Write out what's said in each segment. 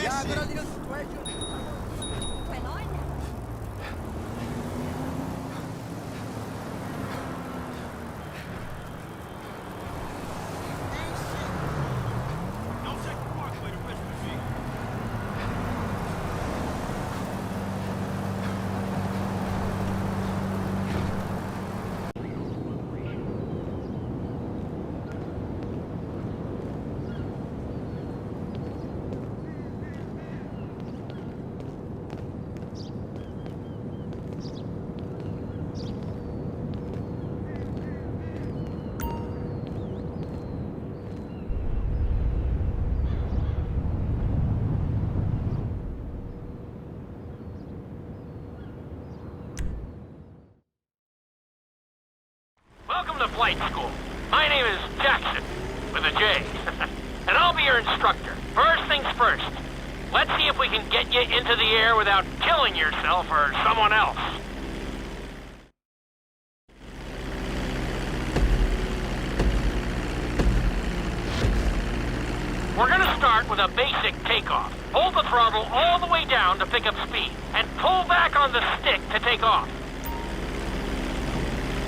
Yeah, I'm gonna deal situation. Welcome to flight school. My name is Jackson, with a J. And I'll be your instructor. First things first. Let's see if we can get you into the air without killing yourself or someone else. We're gonna start with a basic takeoff. Hold the throttle all the way down to pick up speed, and pull back on the stick to take off.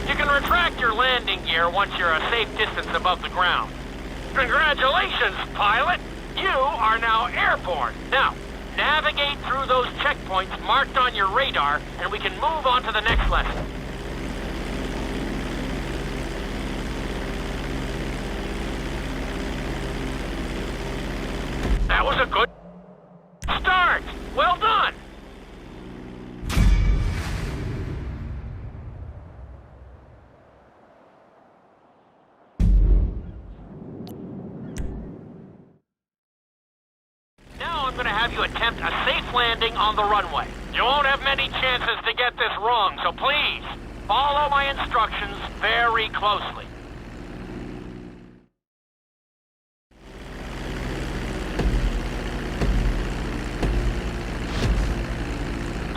You can retract your landing gear once you're a safe distance above the ground. Congratulations, pilot! You are now airborne. Now, navigate through those checkpoints marked on your radar, and we can move on to the next lesson. That was a good start! Well done! I'm going to have you attempt a safe landing on the runway. You won't have many chances to get this wrong, so please, follow my instructions very closely.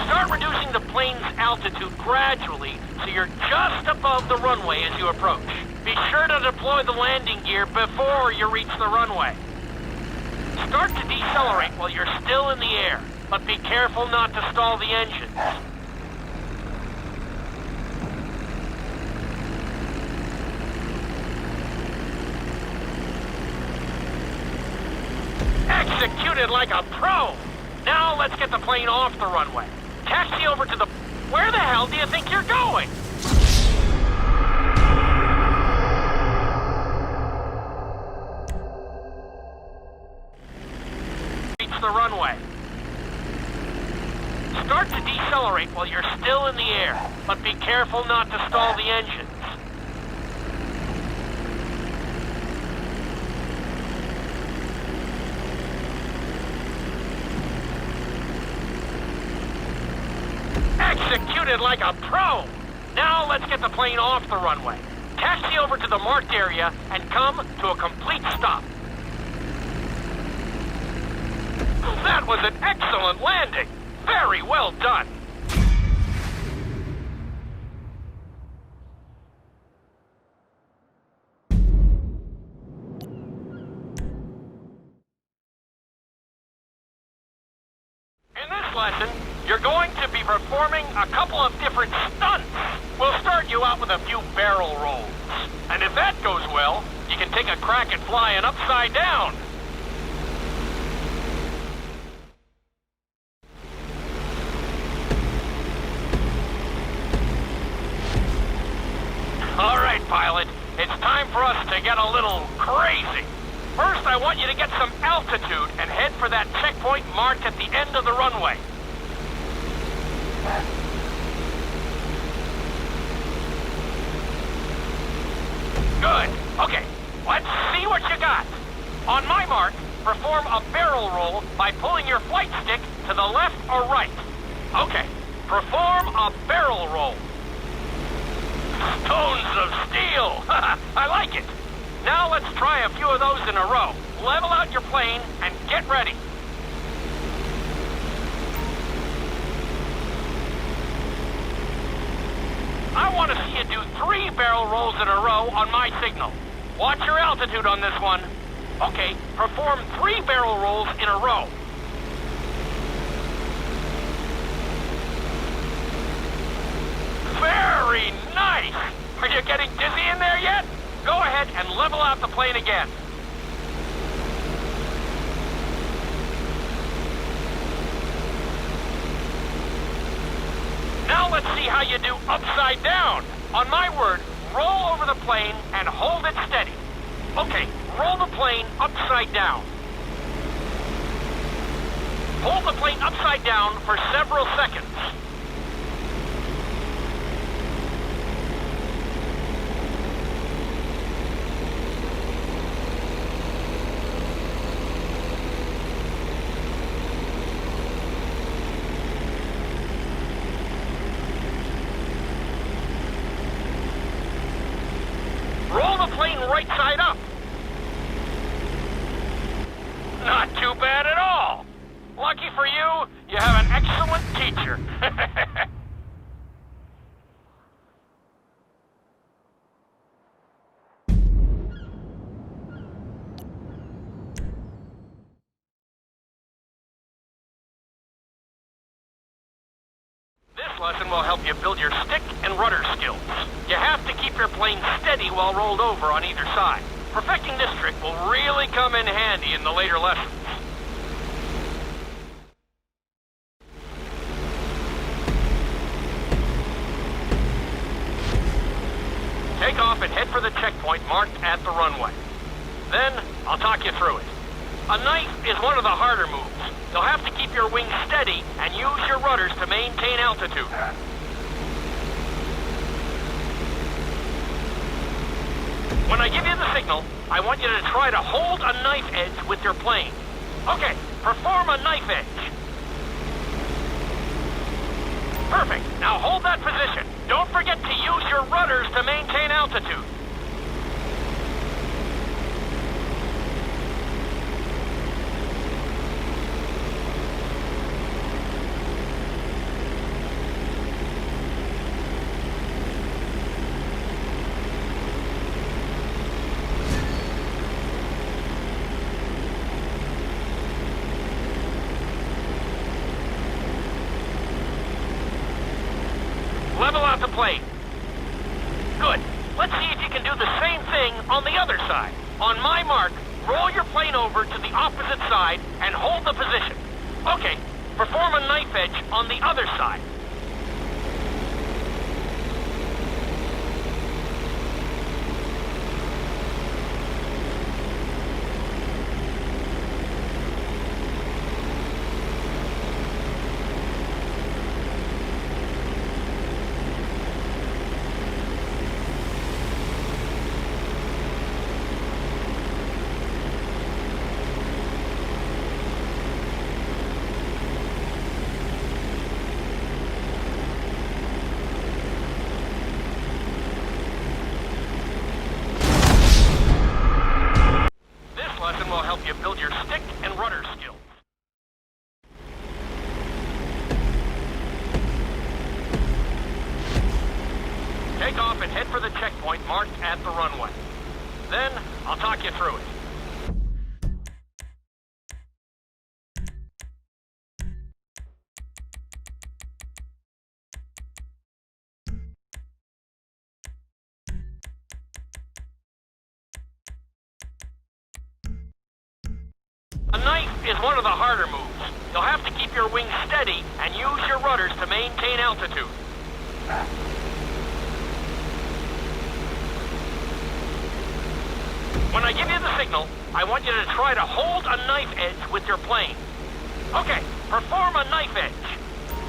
Start reducing the plane's altitude gradually so you're just above the runway as you approach. Be sure to deploy the landing gear before you reach the runway. Start to decelerate while you're still in the air, but be careful not to stall the engines. Executed like a pro! Now let's get the plane off the runway. Taxi over to the... Where the hell do you think you're going? The runway. Start to decelerate while you're still in the air, but be careful not to stall the engines. Executed like a pro! Now let's get the plane off the runway. Taxi over to the marked area and come to a complete stop. That was an excellent landing! Very well done! In this lesson, you're going to be performing a couple of different stunts. We'll start you out with a few barrel rolls. And if that goes well, you can take a crack at flying upside down. All right, pilot. It's time for us to get a little crazy. First, I want you to get some altitude and head for that checkpoint marked at the end of the runway. Good. Okay, let's see what you got. On my mark, perform a barrel roll by pulling your flight stick to the left or right. Okay, perform a barrel roll. Stones of steel! I like it! Now let's try a few of those in a row. Level out your plane and get ready. I want to see you do 3 barrel rolls in a row on my signal. Watch your altitude on this one. Okay, perform 3 barrel rolls in a row. Very nice! Are you getting dizzy in there yet? Go ahead and level out the plane again. Now let's see how you do upside down. On my word, roll over the plane and hold it steady. Okay, roll the plane upside down. Hold the plane upside down for several seconds. Roll the plane right side up. Not too bad at all. Lucky for you, you have an excellent teacher. This lesson will help you build your stick and rudder skills. You have to keep your plane steady while rolled over on either side. Perfecting this trick will really come in handy in the later lessons. Take off and head for the checkpoint marked at the runway. Then, I'll talk you through it. A knife is one of the harder moves. You'll have to keep your wings steady and use your rudders to maintain altitude. When I give you the signal, I want you to try to hold a knife edge with your plane. Okay, perform a knife edge. Perfect. Now hold that position. Don't forget to use your rudders to maintain altitude. Level out the plane. Good. Let's see if you can do the same thing on the other side. On my mark, roll your plane over to the opposite side and hold the position. Okay, perform a knife edge on the other side. Will help you build your stick and rudder skills. Take off and head for the checkpoint marked at the runway. Then, I'll talk you through it. A knife is one of the harder moves. You'll have to keep your wings steady and use your rudders to maintain altitude. When I give you the signal, I want you to try to hold a knife edge with your plane. Okay, perform a knife edge.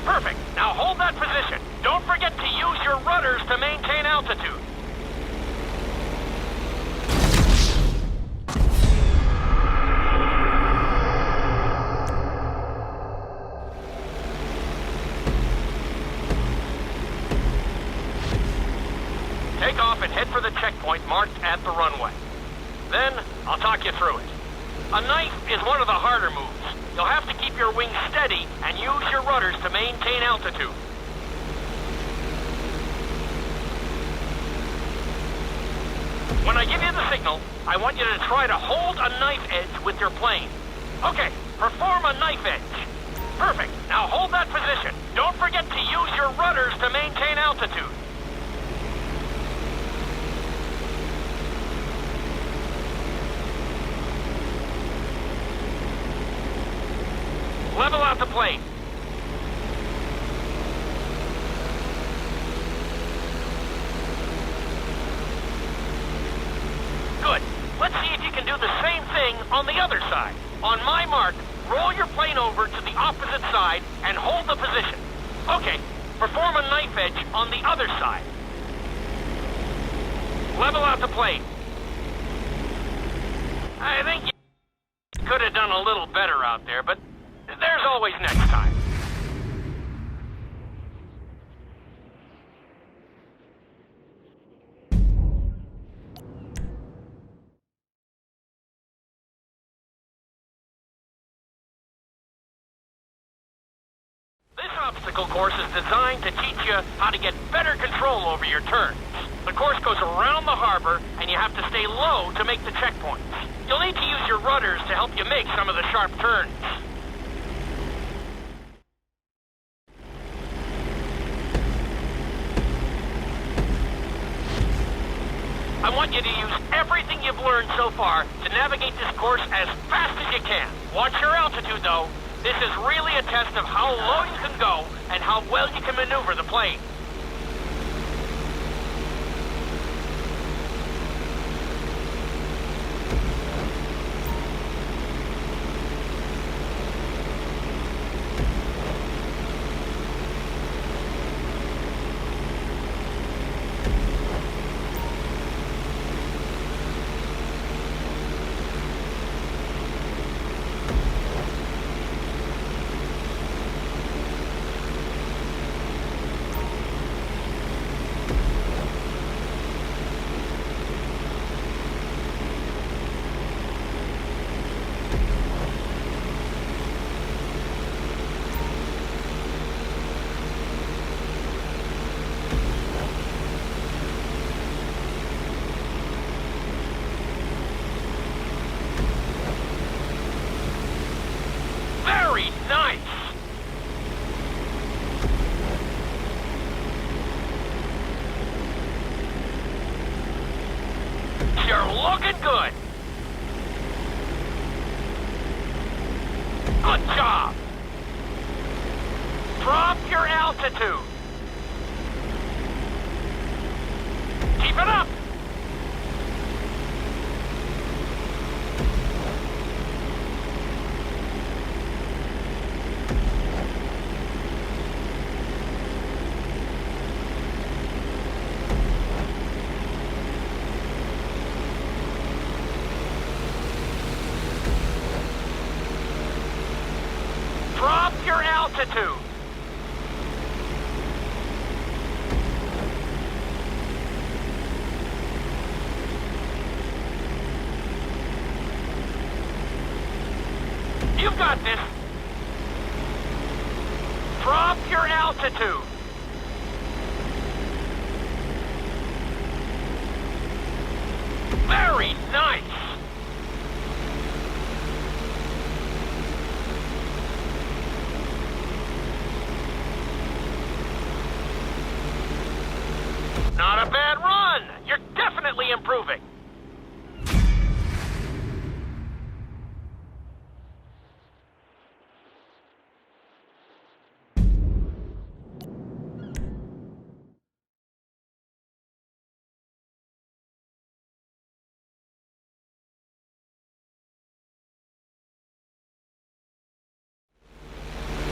Perfect. Now hold that position. Don't forget to use your rudders to maintain altitude. Take off and head for the checkpoint marked at the runway. Then, I'll talk you through it. A knife is one of the harder moves. You'll have to keep your wings steady and use your rudders to maintain altitude. When I give you the signal, I want you to try to hold a knife edge with your plane. Okay, perform a knife edge. Perfect. Now hold that position. Don't forget to use your rudders to maintain altitude. Level out the plane. Good. Let's see if you can do the same thing on the other side. On my mark, roll your plane over to the opposite side and hold the position. Okay, perform a knife edge on the other side. Level out the plane. I think you could have done a little better out there, but there's always next time. This obstacle course is designed to teach you how to get better control over your turns. The course goes around the harbor, and you have to stay low to make the checkpoints. You'll need to use your rudders to help you make some of the sharp turns. I want you to use everything you've learned so far to navigate this course as fast as you can. Watch your altitude, though. This is really a test of how low you can go and how well you can maneuver the plane. Very nice! You're looking good! Good job! Drop your altitude! Keep it up! Drop your altitude. You've got this. Drop your altitude. Very nice. Not a bad run. You're definitely improving.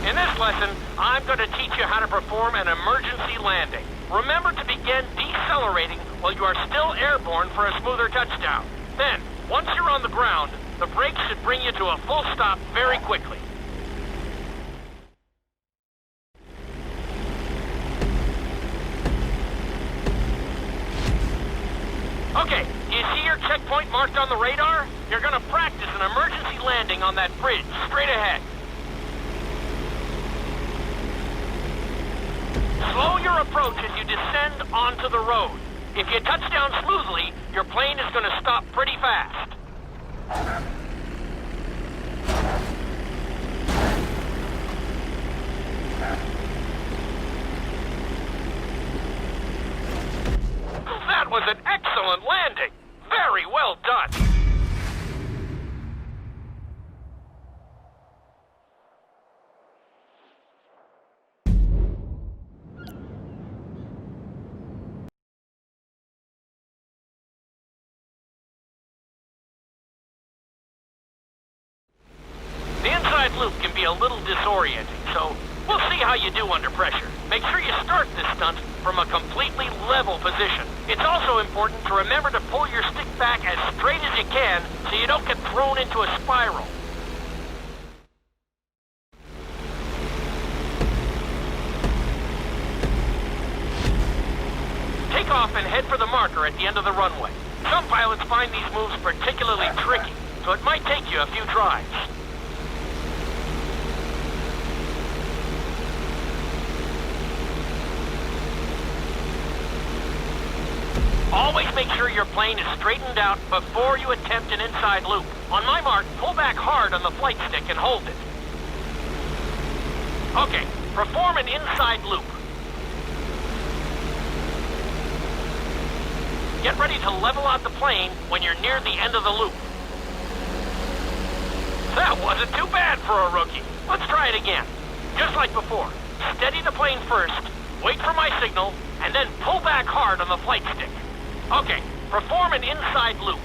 In this lesson, I'm going to teach you how to perform an emergency landing. Remember to begin decelerating while you are still airborne for a smoother touchdown. Then, once you're on the ground, the brakes should bring you to a full stop very quickly. Okay, do you see your checkpoint marked on the radar? You're going to practice an emergency landing on that bridge straight ahead. Slow your approach as you descend onto the road. If you touch down smoothly, your plane is going to stop pretty fast. That was an excellent landing. Very well done. inside loop can be a little disorienting, so we'll see how you do under pressure. Make sure you start this stunt from a completely level position. It's also important to remember to pull your stick back as straight as you can so you don't get thrown into a spiral. Take off and head for the marker at the end of the runway. Some pilots find these moves particularly tricky, so it might take you a few tries. Always make sure your plane is straightened out before you attempt an inside loop. On my mark, pull back hard on the flight stick and hold it. Okay, perform an inside loop. Get ready to level out the plane when you're near the end of the loop. That wasn't too bad for a rookie. Let's try it again. Just like before. Steady the plane first, wait for my signal, and then pull back hard on the flight stick. Okay, perform an inside loop.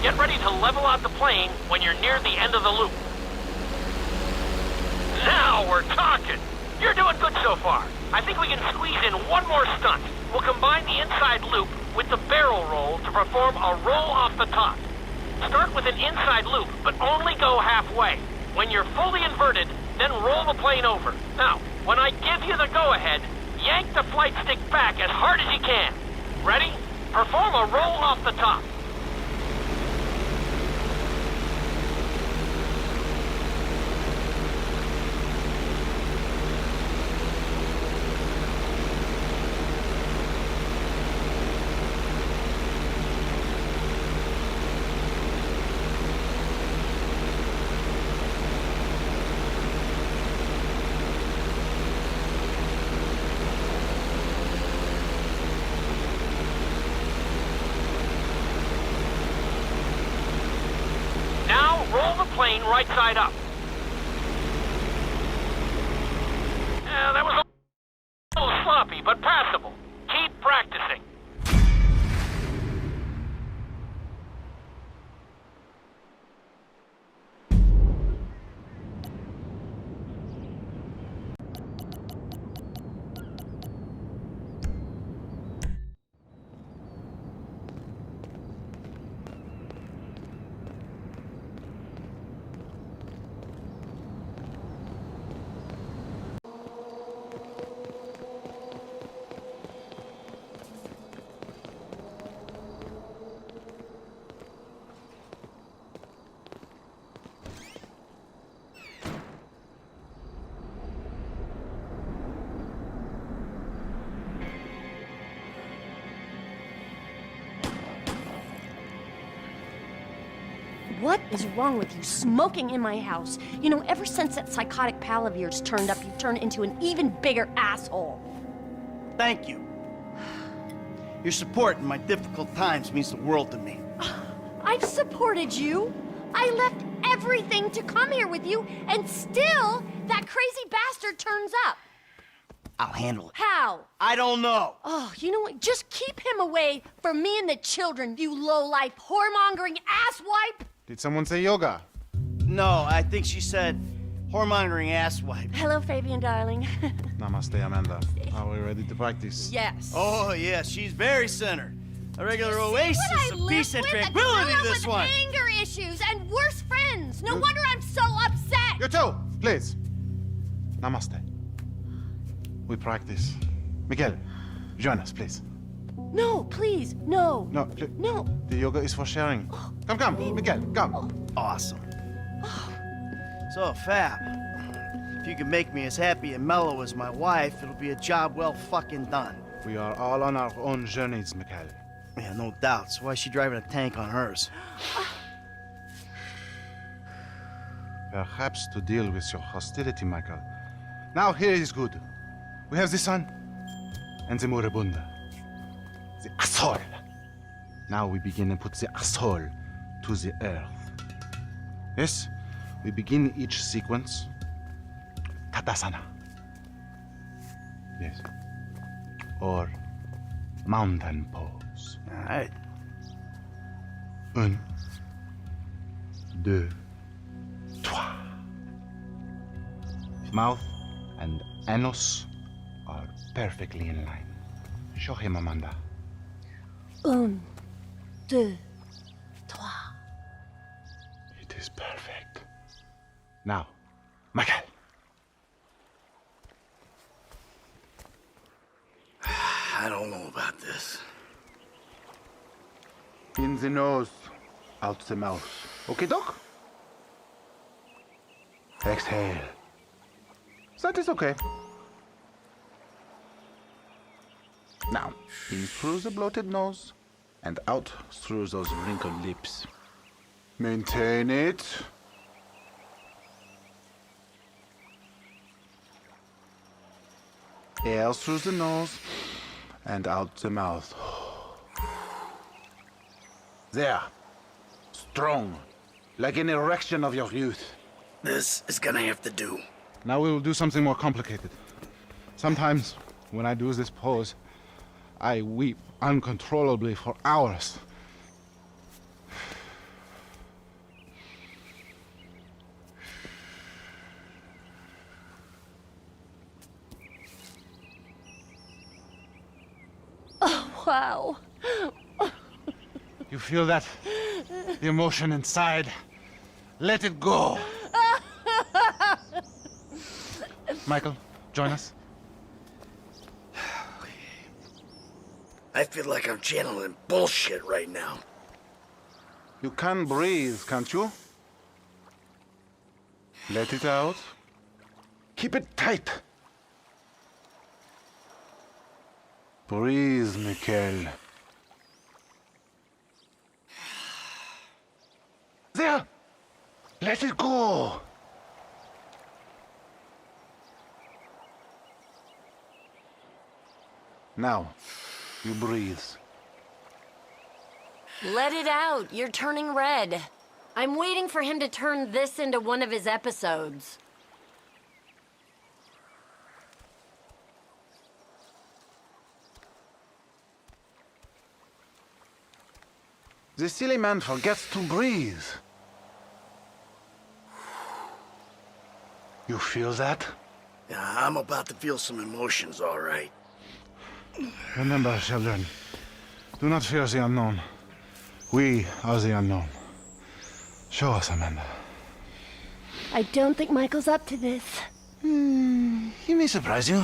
Get ready to level out the plane when you're near the end of the loop. Now we're talking. You're doing good so far. I think we can squeeze in one more stunt. We'll combine the inside loop with the barrel roll to perform a roll off the top. Start with an inside loop, but only go halfway. When you're fully inverted, then roll the plane over. Now, when I give you the go-ahead, yank the flight stick back as hard as you can. Ready? Perform a roll off the top. Plane right side up. That was a little sloppy, but passable. Keep practicing. What is wrong with you smoking in my house? You know, ever since that psychotic pal of yours turned up, you've turned into an even bigger asshole. Thank you. Your support in my difficult times means the world to me. I've supported you. I left everything to come here with you, and still, that crazy bastard turns up. I'll handle it. How? I don't know. Oh, you know what? Just keep him away from me and the children, you low-life, whoremongering asswipe. Did someone say yoga? No, I think she said whoremongering asswipe. Hello, Fabian, darling. Namaste, Amanda. Are we ready to practice? Yes. Oh, yeah, she's very centered. A regular oasis of peace and tranquility, this with one. Anger issues and worse friends. No wonder I'm so upset. You too, please. Namaste. We practice. Miguel, join us, please. No, please, no. No, please. No. The yoga is for sharing. Come, Miguel, come. Awesome. So, Fab, if you can make me as happy and mellow as my wife, it'll be a job well fucking done. We are all on our own journeys, Miguel. Yeah, no doubts. Why is she driving a tank on hers? Perhaps to deal with your hostility, Michael. Now here is good. We have the sun and the moribunda. The asshole. Now we begin and put the asshole to the earth. Yes, we begin each sequence. Tadasana. Yes. Or mountain pose. All right. 1, deux, trois. Mouth and anus are perfectly in line. Show him, Amanda. Un, deux, trois. It is perfect. Now, Michael. I don't know about this. In the nose, out the mouth. Okay, Doc? Exhale. That is okay. Now, in through the bloated nose and out through those wrinkled lips. Maintain it. Air through the nose and out the mouth. There. Strong. Like an erection of your youth. This is gonna have to do. Now we will do something more complicated. Sometimes, when I do this pose, I weep uncontrollably for hours. Wow. You feel that? The emotion inside. Let it go. Michael, join us. I feel like I'm channeling bullshit right now. You can breathe, can't you? Let it out. Keep it tight. Breathe, Mikhail. There! Let it go! Now, you breathe. Let it out. You're turning red. I'm waiting for him to turn this into one of his episodes. The silly man forgets to breathe. You feel that? Yeah, I'm about to feel some emotions, all right. Remember, children, do not fear the unknown. We are the unknown. Show us, Amanda. I don't think Michael's up to this. He may surprise you.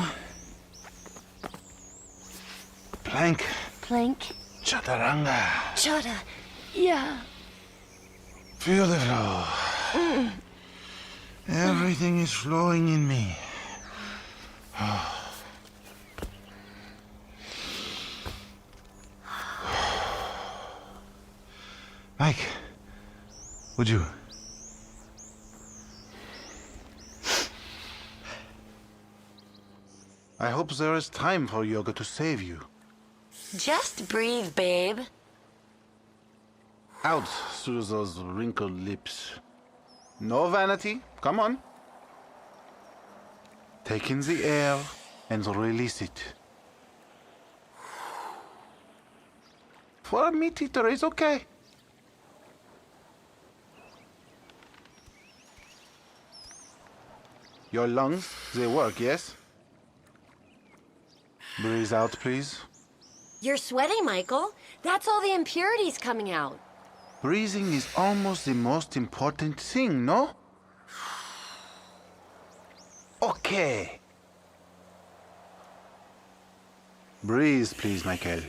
Plank. Plank. Chaturanga. Chata. Yeah. Feel the flow. Everything is flowing in me. Mike, would you? I hope there is time for yoga to save you. Just breathe, babe. Out through those wrinkled lips. No vanity. Come on. Take in the air and release it. For a meat eater, it's okay. Your lungs, they work, yes? Breathe out, please. You're sweating, Michael. That's all the impurities coming out. Breathing is almost the most important thing, no? Okay. Breathe, please, Michael.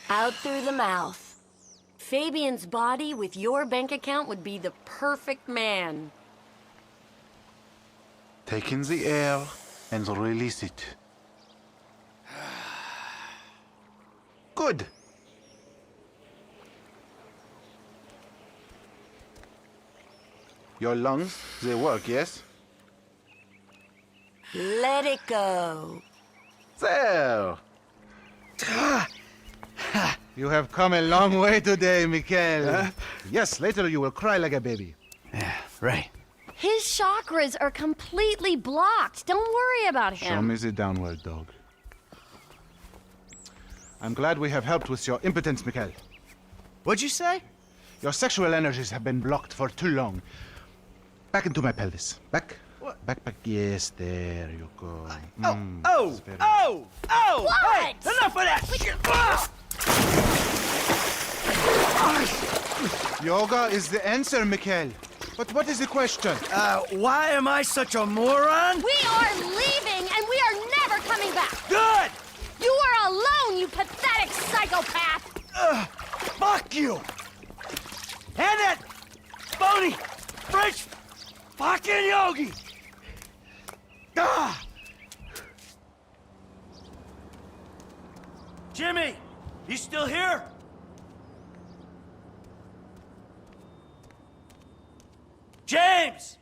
Out through the mouth. Fabian's body with your bank account would be the perfect man. Take in the air and release it. Good. Your lungs, they work, yes? Let it go. There. You have come a long way today, Mikhail. Yes, later you will cry like a baby. Yeah, right. His chakras are completely blocked. Don't worry about him. Show me the downward dog. I'm glad we have helped with your impotence, Mikhail. What'd you say? Your sexual energies have been blocked for too long. Back into my pelvis. Back. What? Back. Yes, there you go. It's very- Oh! What? Hey, enough of that shit! Yoga is the answer, Mikhail. But what is the question? Why am I such a moron? We are leaving, and we are never coming back. Good! You are alone, you pathetic psychopath. Fuck you! And that phony French fucking yogi! Ah! Jimmy, you still here? James!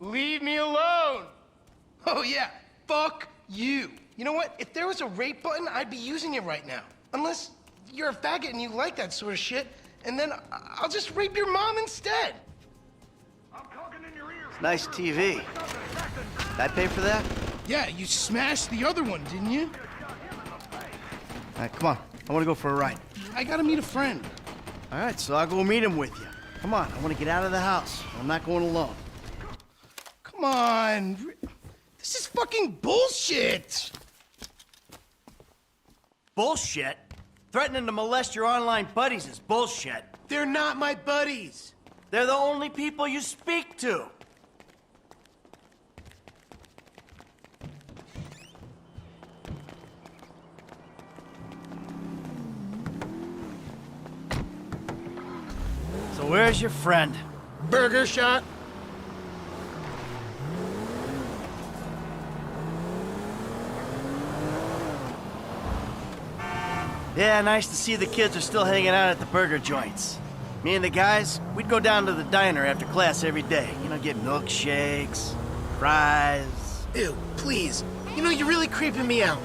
Leave me alone! Oh yeah, fuck you. You know what? If there was a rape button, I'd be using it right now. Unless you're a faggot and you like that sort of shit, and then I'll just rape your mom instead. Nice TV. Did I pay for that? Yeah, you smashed the other one, didn't you? All right, come on. I want to go for a ride. I gotta meet a friend. All right, so I'll go meet him with you. Come on, I want to get out of the house. I'm not going alone. Come on. This is fucking bullshit. Bullshit? Threatening to molest your online buddies is bullshit. They're not my buddies. They're the only people you speak to. So where's your friend? Burger shot. Yeah, nice to see the kids are still hanging out at the burger joints. Me and the guys, we'd go down to the diner after class every day. You know, get milkshakes, fries. Ew, please. You know, you're really creeping me out.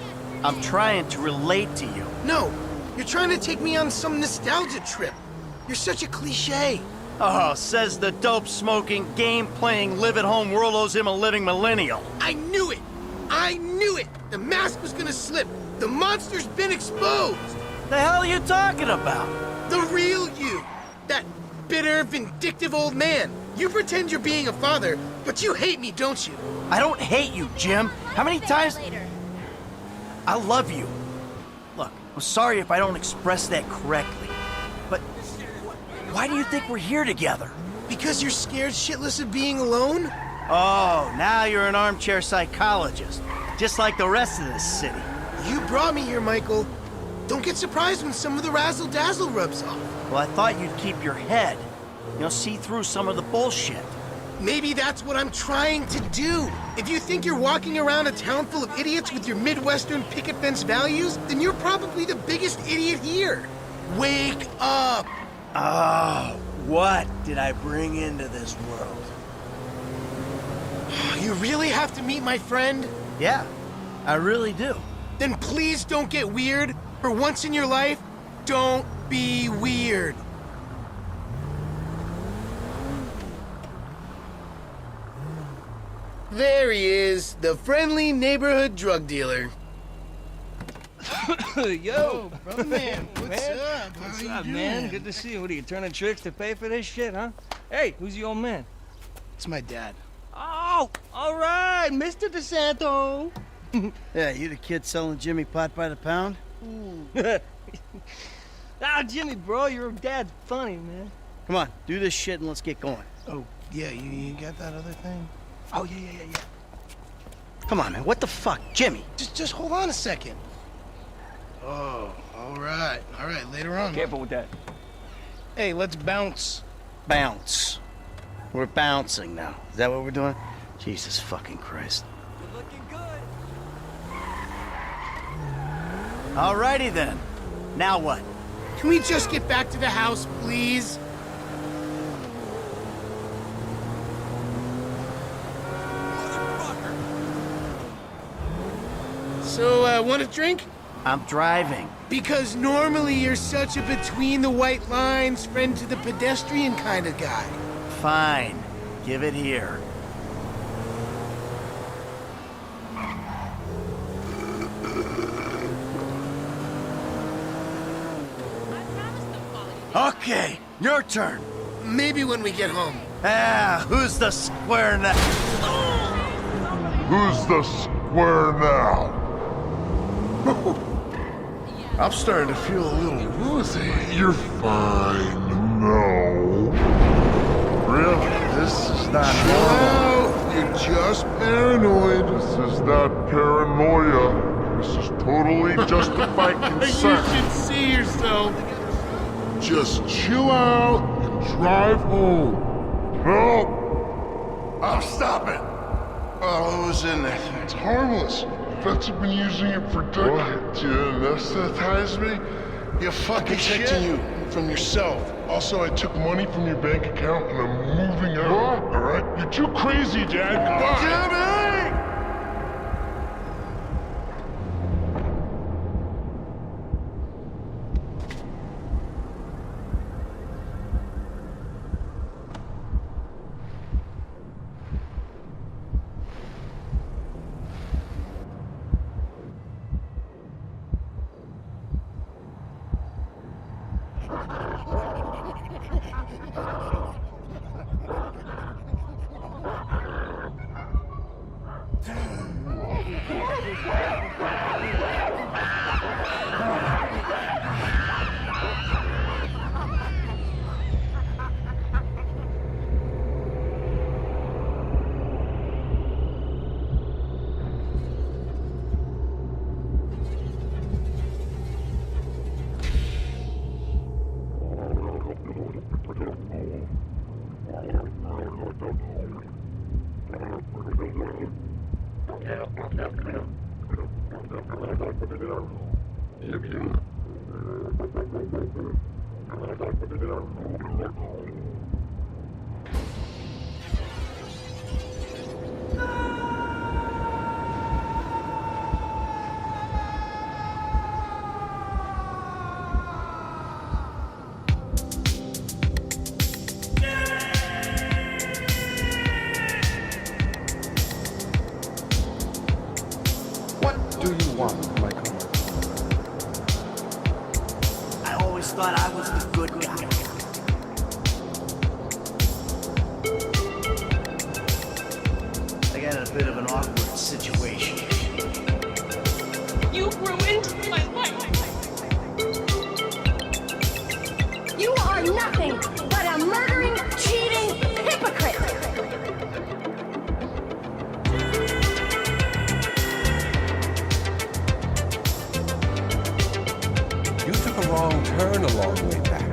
I'm trying to relate to you. No, you're trying to take me on some nostalgia trip. You're such a cliche. Oh, says the dope-smoking, game-playing, live-at-home world owes him a living millennial. I knew it! I knew it! The mask was gonna slip. The monster's been exposed. The hell are you talking about? The real you. That bitter, vindictive old man. You pretend you're being a father, but you hate me, don't you? I don't hate you, Jim. How many times... Later. I love you. Look, I'm sorry if I don't express that correctly, but why do you think we're here together? Because you're scared shitless of being alone? Oh, now you're an armchair psychologist, just like the rest of this city. You brought me here, Michael. Don't get surprised when some of the razzle-dazzle rubs off. Well, I thought you'd keep your head. You know, see through some of the bullshit. Maybe that's what I'm trying to do. If you think you're walking around a town full of idiots with your Midwestern picket fence values, then you're probably the biggest idiot here. Wake up! Oh, what did I bring into this world? You really have to meet my friend? Yeah, I really do. Then please don't get weird. For once in your life, don't be weird. There he is, the friendly neighborhood drug dealer. Yo, Brother man, what's man. up? What's How up, you man? doing? Good to see you. What are you turning tricks to pay for this shit, huh? Hey, who's the old man? It's my dad. Oh, all right, Mr. DeSanto. Yeah, you the kid selling Jimmy pot by the pound? Ah, Jimmy, bro, your dad's funny, man. Come on, do this shit and let's get going. Oh, yeah, you got that other thing? Oh, yeah. Come on, man, what the fuck? Jimmy! Just hold on a second. Oh, all right, later on. Careful with that. Hey, let's bounce. Bounce. We're bouncing now. Is that what we're doing? Jesus fucking Christ. You're looking good. Alrighty then. Now what? Can we just get back to the house, please? So, want a drink? I'm driving. Because normally you're such a between the white lines, friend to the pedestrian kind of guy. Fine. Give it here. Okay, your turn. Maybe when we get home. Ah, who's the square now? Who's the square now? I'm starting to feel a little woozy. You're fine. No. Really? This is not Chill normal. out. You're just paranoid. This is not paranoia. This is totally justified You consent. should see yourself. Just chill out and drive home. No. Oh, stop it. Oh, what was in that It's thing? harmless. Vets have been using it for decades. You anesthetize me? You fucking shit. Protecting you from yourself. Also, I took money from your bank account and I'm moving out. Alright? You're too crazy, Dad. Goodbye. Jimmy! What do you want, Michael? I always thought I was the good guy. I got in a bit of an awkward situation. You ruined my life. You are nothing but a murdering, cheating hypocrite! You took a wrong turn a long way back.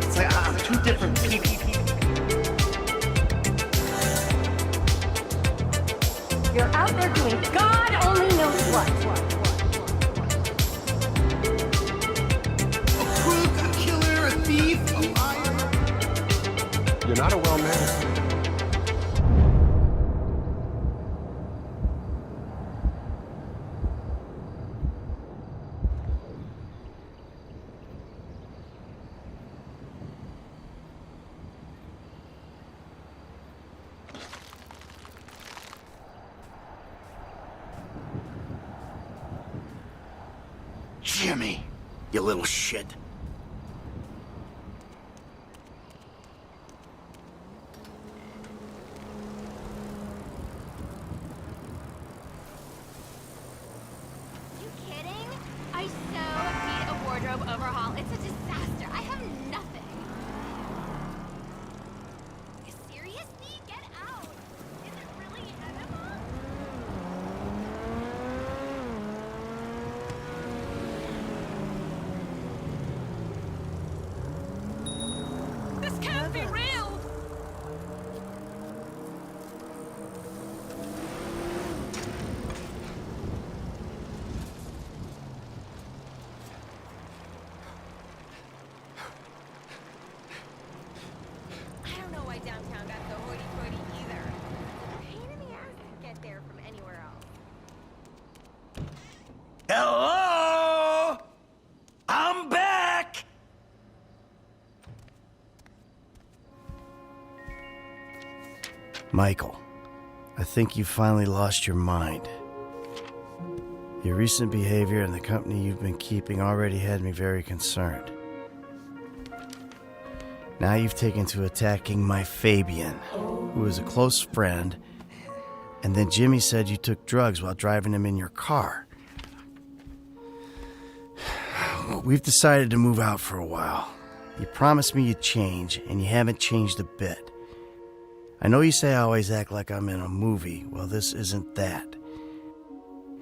It's like I'm two different people. You're out there doing God only knows what. A crook, a killer, a thief, a liar. You're not a well-mannered. Jimmy, you little shit. You kidding? I so need a wardrobe overhaul. It's a disaster. I have nothing. You serious, Bee? Get out. Is it really edible? This can't be real. I don't know why downtown got so hoity-toity either. Pain in the ass to get there from anywhere else. Hello? I'm back! Michael, I think you finally lost your mind. Your recent behavior and the company you've been keeping already had me very concerned. Now you've taken to attacking my Fabian, who is a close friend, and then Jimmy said you took drugs while driving him in your car. We've decided to move out for a while. You promised me you'd change, and you haven't changed a bit. I know you say I always act like I'm in a movie. Well, this isn't that.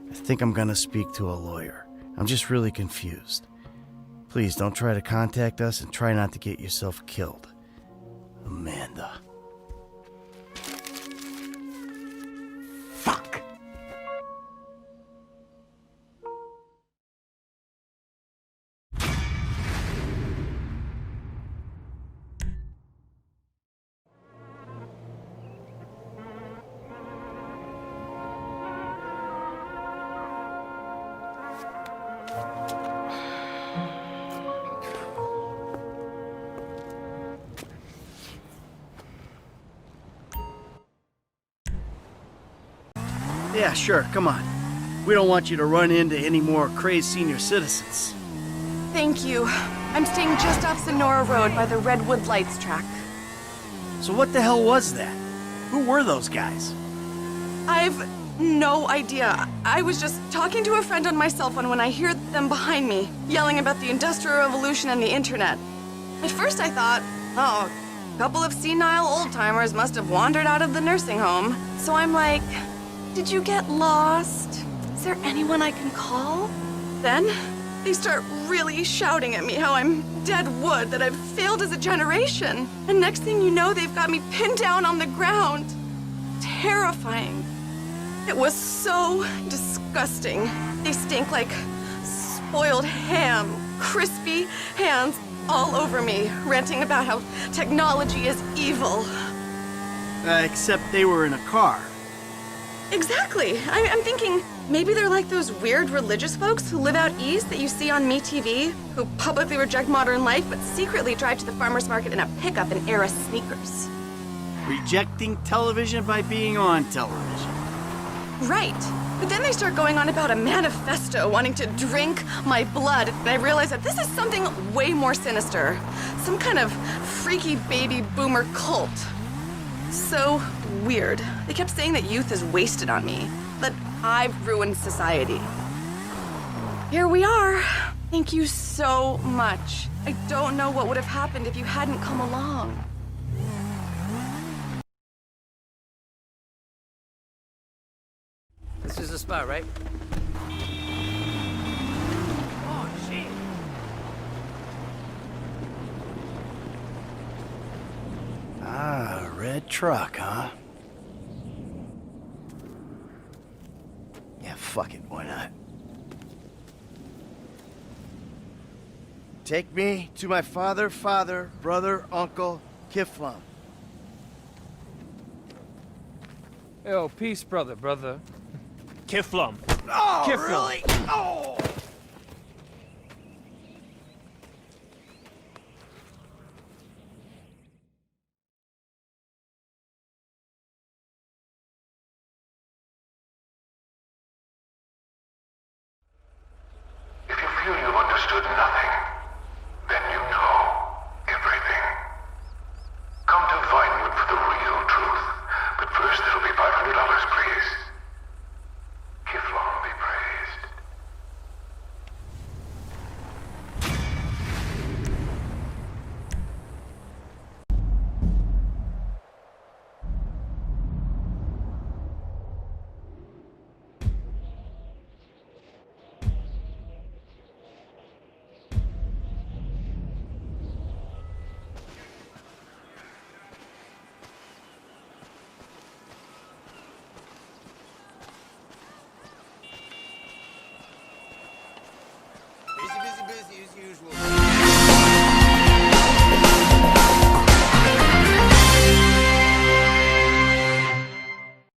I think I'm gonna speak to a lawyer. I'm just really confused. Please don't try to contact us and try not to get yourself killed. Amanda. Fuck! Yeah, sure, come on. We don't want you to run into any more crazed senior citizens. Thank you. I'm staying just off Sonora Road by the Redwood Lights track. So what the hell was that? Who were those guys? I've no idea. I was just talking to a friend on my cell phone when I hear them behind me, yelling about the Industrial Revolution and the internet. At first I thought, oh, a couple of senile old-timers must have wandered out of the nursing home. So I'm like, did you get lost? Is there anyone I can call? Then they start really shouting at me how I'm dead wood, that I've failed as a generation. And next thing you know, they've got me pinned down on the ground. Terrifying. It was so disgusting. They stink like spoiled ham, crispy hands all over me, ranting about how technology is evil. Except they were in a car. Exactly. I'm thinking maybe they're like those weird religious folks who live out east that you see on MeTV, who publicly reject modern life but secretly drive to the farmer's market in a pickup and Era sneakers. Rejecting television by being on television. Right. But then they start going on about a manifesto wanting to drink my blood, and I realize that this is something way more sinister. Some kind of freaky baby boomer cult. So weird. They kept saying that youth is wasted on me, that I've ruined society. Here we are. Thank you so much. I don't know what would have happened if you hadn't come along. This is the spot, right? Oh, shit. Ah, red truck, huh? Yeah, fuck it, why not? Take me to my father, brother, uncle, Kiflam. Yo, peace, brother. Kiflam. Oh, Kiflam. really? Oh! If you feel you've understood nothing, then you know everything. Come to Vinewood for the real truth. But first there'll be $500, please. Kiflam be praised. Busy as usual.